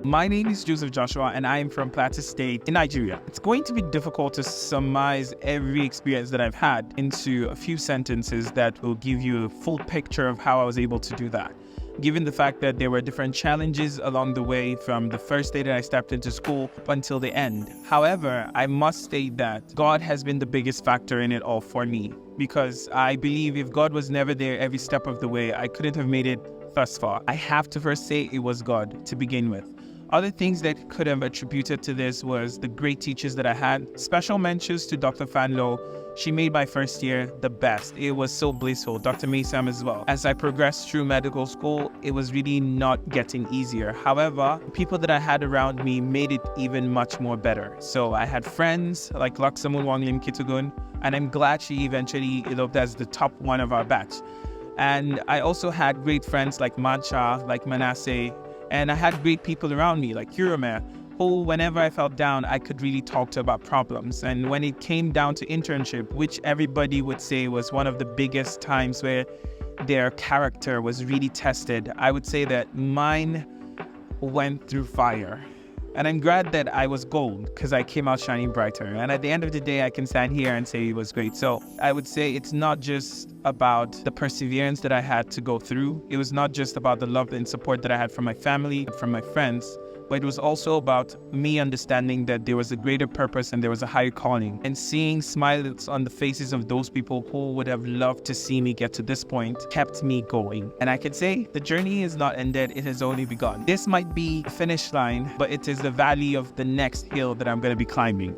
My name is Joshua and I am from Plateau State in Nigeria. It's going to be difficult to summarize every experience that I've had into a few sentences that will give you a full picture of how I was able to do that. Given the fact that there were different challenges along the way from the first day that I stepped into school up until the end. However, I must state that God has been the biggest factor in it all for me, because I believe if God was never there every step of the way, I couldn't have made it thus far. I have to first say it was God to begin with. Other things that could have attributed to this was the great teachers that I had. Special mentions to Dr. Fanlo. She made my first year the best. It was so blissful. Dr. Maysam as well. As I progressed through medical school, it was really not getting easier. However, people that I had around me made it even much more better. So I had friends like Laksamun Wanglim Kitugun, and I'm glad she eventually eloped as the top one of our batch. And I also had great friends like Mancha, like Manasseh, and I had great people around me like Kurome, who whenever I felt down, I could really talk to about problems. And when it came down to internship, which everybody would say was one of the biggest times where their character was really tested, I would say that mine went through fire. And I'm glad that I was gold because I came out shining brighter. And at the end of the day, I can stand here and say it was great. So I would say it's not just about the perseverance that I had to go through. It was not just about the love and support that I had from my family, from my friends, but it was also about me understanding that there was a greater purpose and there was a higher calling, and seeing smiles on the faces of those people who would have loved to see me get to this point kept me going. And I can say the journey is not ended, it has only begun. This might be the finish line, but it is the valley of the next hill that I'm going to be climbing.